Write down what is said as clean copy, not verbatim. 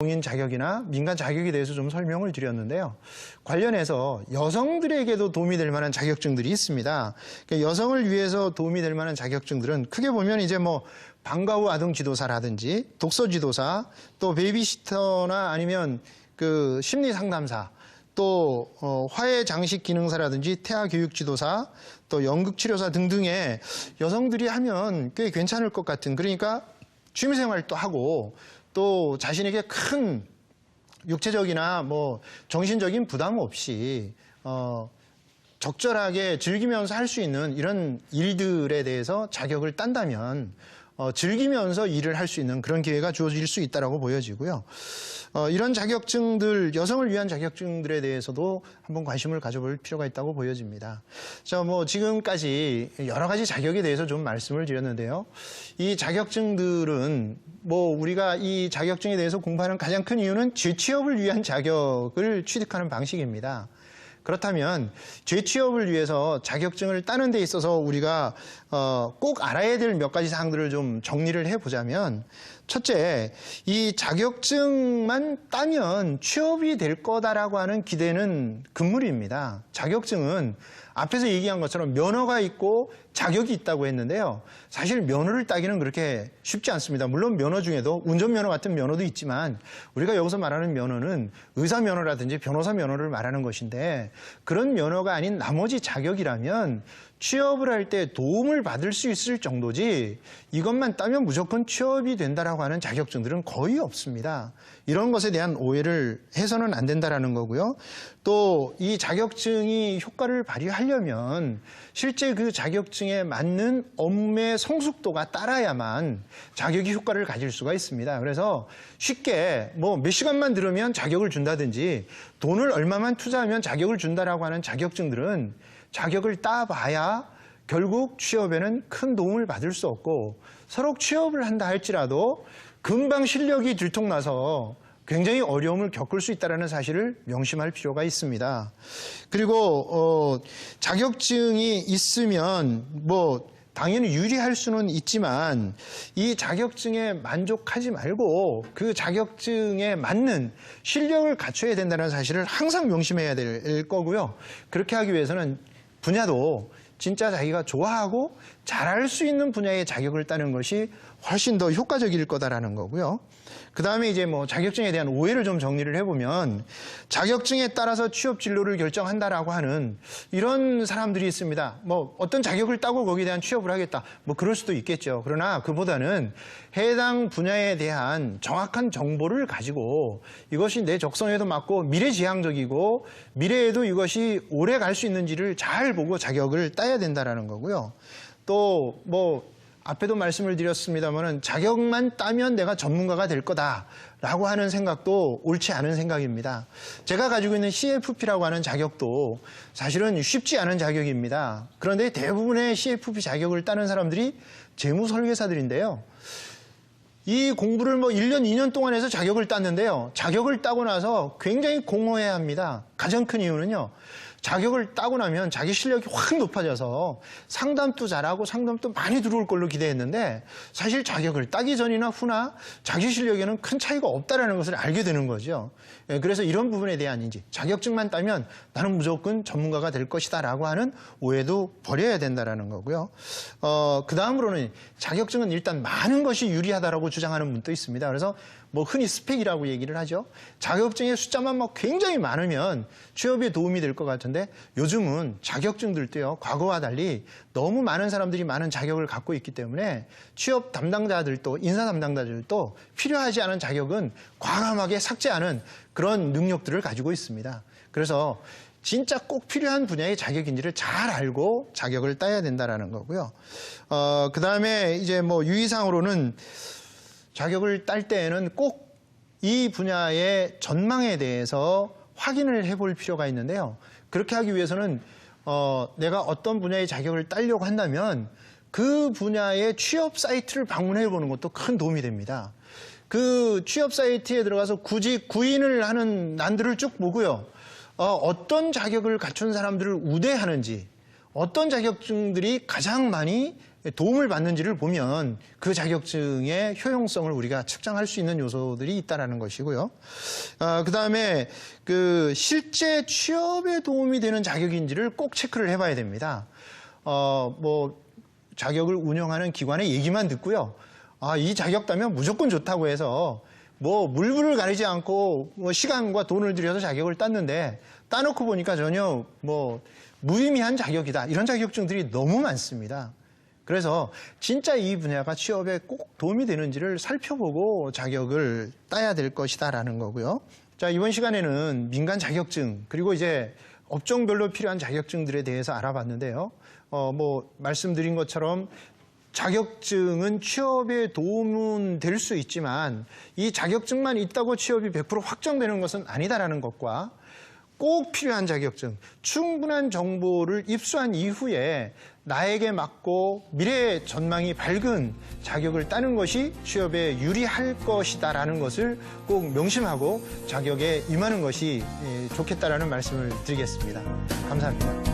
공인 자격이나 민간 자격에 대해서 좀 설명을 드렸는데요. 관련해서 여성들에게도 도움이 될 만한 자격증들이 있습니다. 그러니까 여성을 위해서 도움이 될 만한 자격증들은 크게 보면 이제 뭐 방과 후 아동 지도사라든지 독서 지도사, 또 베이비시터나 아니면 그 심리 상담사, 또 화해 장식 기능사라든지 태아 교육 지도사, 또 연극 치료사 등등의 여성들이 하면 꽤 괜찮을 것 같은, 그러니까 취미생활도 하고 또 자신에게 큰 육체적이나 뭐 정신적인 부담 없이 적절하게 즐기면서 할 수 있는 이런 일들에 대해서 자격을 딴다면 즐기면서 일을 할 수 있는 그런 기회가 주어질 수 있다고 보여지고요. 이런 자격증들, 여성을 위한 자격증들에 대해서도 한번 관심을 가져볼 필요가 있다고 보여집니다. 자, 뭐 지금까지 여러 가지 자격에 대해서 좀 말씀을 드렸는데요. 이 자격증들은 뭐 우리가 이 자격증에 대해서 공부하는 가장 큰 이유는 재취업을 위한 자격을 취득하는 방식입니다. 그렇다면 재취업을 위해서 자격증을 따는 데 있어서 우리가 꼭 알아야 될 몇 가지 사항들을 좀 정리를 해보자면, 첫째, 이 자격증만 따면 취업이 될 거다라고 하는 기대는 금물입니다. 자격증은 앞에서 얘기한 것처럼 면허가 있고 자격이 있다고 했는데요. 사실 면허를 따기는 그렇게 쉽지 않습니다. 물론 면허 중에도 운전면허 같은 면허도 있지만 우리가 여기서 말하는 면허는 의사 면허라든지 변호사 면허를 말하는 것인데, 그런 면허가 아닌 나머지 자격이라면 취업을 할 때 도움을 받을 수 있을 정도지 이것만 따면 무조건 취업이 된다라고 하는 자격증들은 거의 없습니다. 이런 것에 대한 오해를 해서는 안 된다라는 거고요. 또 이 자격증이 효과를 발휘하려면 실제 그 자격증에 맞는 업무의 성숙도가 따라야만 자격이 효과를 가질 수가 있습니다. 그래서 쉽게 뭐 몇 시간만 들으면 자격을 준다든지 돈을 얼마만 투자하면 자격을 준다라고 하는 자격증들은 자격을 따봐야 결국 취업에는 큰 도움을 받을 수 없고, 서로 취업을 한다 할지라도 금방 실력이 들통나서 굉장히 어려움을 겪을 수 있다는 사실을 명심할 필요가 있습니다. 그리고 자격증이 있으면 뭐 당연히 유리할 수는 있지만 이 자격증에 만족하지 말고 그 자격증에 맞는 실력을 갖춰야 된다는 사실을 항상 명심해야 될 거고요. 그렇게 하기 위해서는 분야도 진짜 자기가 좋아하고 잘할 수 있는 분야의 자격을 따는 것이 훨씬 더 효과적일 거다라는 거고요. 그 다음에 이제 뭐 자격증에 대한 오해를 좀 정리를 해보면, 자격증에 따라서 취업 진로를 결정한다라고 하는 이런 사람들이 있습니다. 뭐 어떤 자격을 따고 거기에 대한 취업을 하겠다, 뭐 그럴 수도 있겠죠. 그러나 그보다는 해당 분야에 대한 정확한 정보를 가지고 이것이 내 적성에도 맞고 미래지향적이고 미래에도 이것이 오래 갈 수 있는지를 잘 보고 자격을 따야 된다라는 거고요. 또 뭐 앞에도 말씀을 드렸습니다만은 자격만 따면 내가 전문가가 될 거다라고 하는 생각도 옳지 않은 생각입니다. 제가 가지고 있는 CFP라고 하는 자격도 사실은 쉽지 않은 자격입니다. 그런데 대부분의 CFP 자격을 따는 사람들이 재무설계사들인데요. 이 공부를 뭐 1년, 2년 동안 해서 자격을 땄는데요. 자격을 따고 나서 굉장히 공허해야 합니다. 가장 큰 이유는요, 자격을 따고 나면 자기 실력이 확 높아져서 상담도 잘하고 상담도 많이 들어올 걸로 기대했는데 사실 자격을 따기 전이나 후나 자기 실력에는 큰 차이가 없다는 것을 알게 되는 거죠. 그래서 이런 부분에 대한 이제 자격증만 따면 나는 무조건 전문가가 될 것이다 라고 하는 오해도 버려야 된다는 거고요. 그 다음으로는 자격증은 일단 많은 것이 유리하다라고 주장하는 분도 있습니다. 그래서 뭐 흔히 스펙이라고 얘기를 하죠. 자격증의 숫자만 막 굉장히 많으면 취업에 도움이 될 것 같은데, 요즘은 자격증들도요, 과거와 달리 너무 많은 사람들이 많은 자격을 갖고 있기 때문에 취업 담당자들도, 인사 담당자들도 필요하지 않은 자격은 과감하게 삭제하는 그런 능력들을 가지고 있습니다. 그래서 진짜 꼭 필요한 분야의 자격인지를 잘 알고 자격을 따야 된다는 거고요. 그 다음에 이제 뭐 유의사항으로는 자격을 딸 때에는 꼭 이 분야의 전망에 대해서 확인을 해볼 필요가 있는데요. 그렇게 하기 위해서는 내가 어떤 분야의 자격을 따려고 한다면 그 분야의 취업 사이트를 방문해 보는 것도 큰 도움이 됩니다. 그 취업 사이트에 들어가서 굳이 구인을 하는 난들을 쭉 보고요. 어떤 자격을 갖춘 사람들을 우대하는지, 어떤 자격증들이 가장 많이 도움을 받는지를 보면 그 자격증의 효용성을 우리가 측정할 수 있는 요소들이 있다라는 것이고요. 그다음에 그 실제 취업에 도움이 되는 자격인지를 꼭 체크를 해봐야 됩니다. 뭐 자격을 운영하는 기관의 얘기만 듣고요. 이 자격 따면 무조건 좋다고 해서 뭐 물불을 가리지 않고 뭐 시간과 돈을 들여서 자격을 땄는데 따놓고 보니까 전혀 뭐 무의미한 자격이다. 이런 자격증들이 너무 많습니다. 그래서 진짜 이 분야가 취업에 꼭 도움이 되는지를 살펴보고 자격을 따야 될 것이다라는 거고요. 자, 이번 시간에는 민간 자격증 그리고 이제 업종별로 필요한 자격증들에 대해서 알아봤는데요. 뭐 말씀드린 것처럼 자격증은 취업에 도움은 될 수 있지만 이 자격증만 있다고 취업이 100% 확정되는 것은 아니다라는 것과 꼭 필요한 자격증, 충분한 정보를 입수한 이후에 나에게 맞고 미래 전망이 밝은 자격을 따는 것이 취업에 유리할 것이다라는 것을 꼭 명심하고 자격에 임하는 것이 좋겠다라는 말씀을 드리겠습니다. 감사합니다.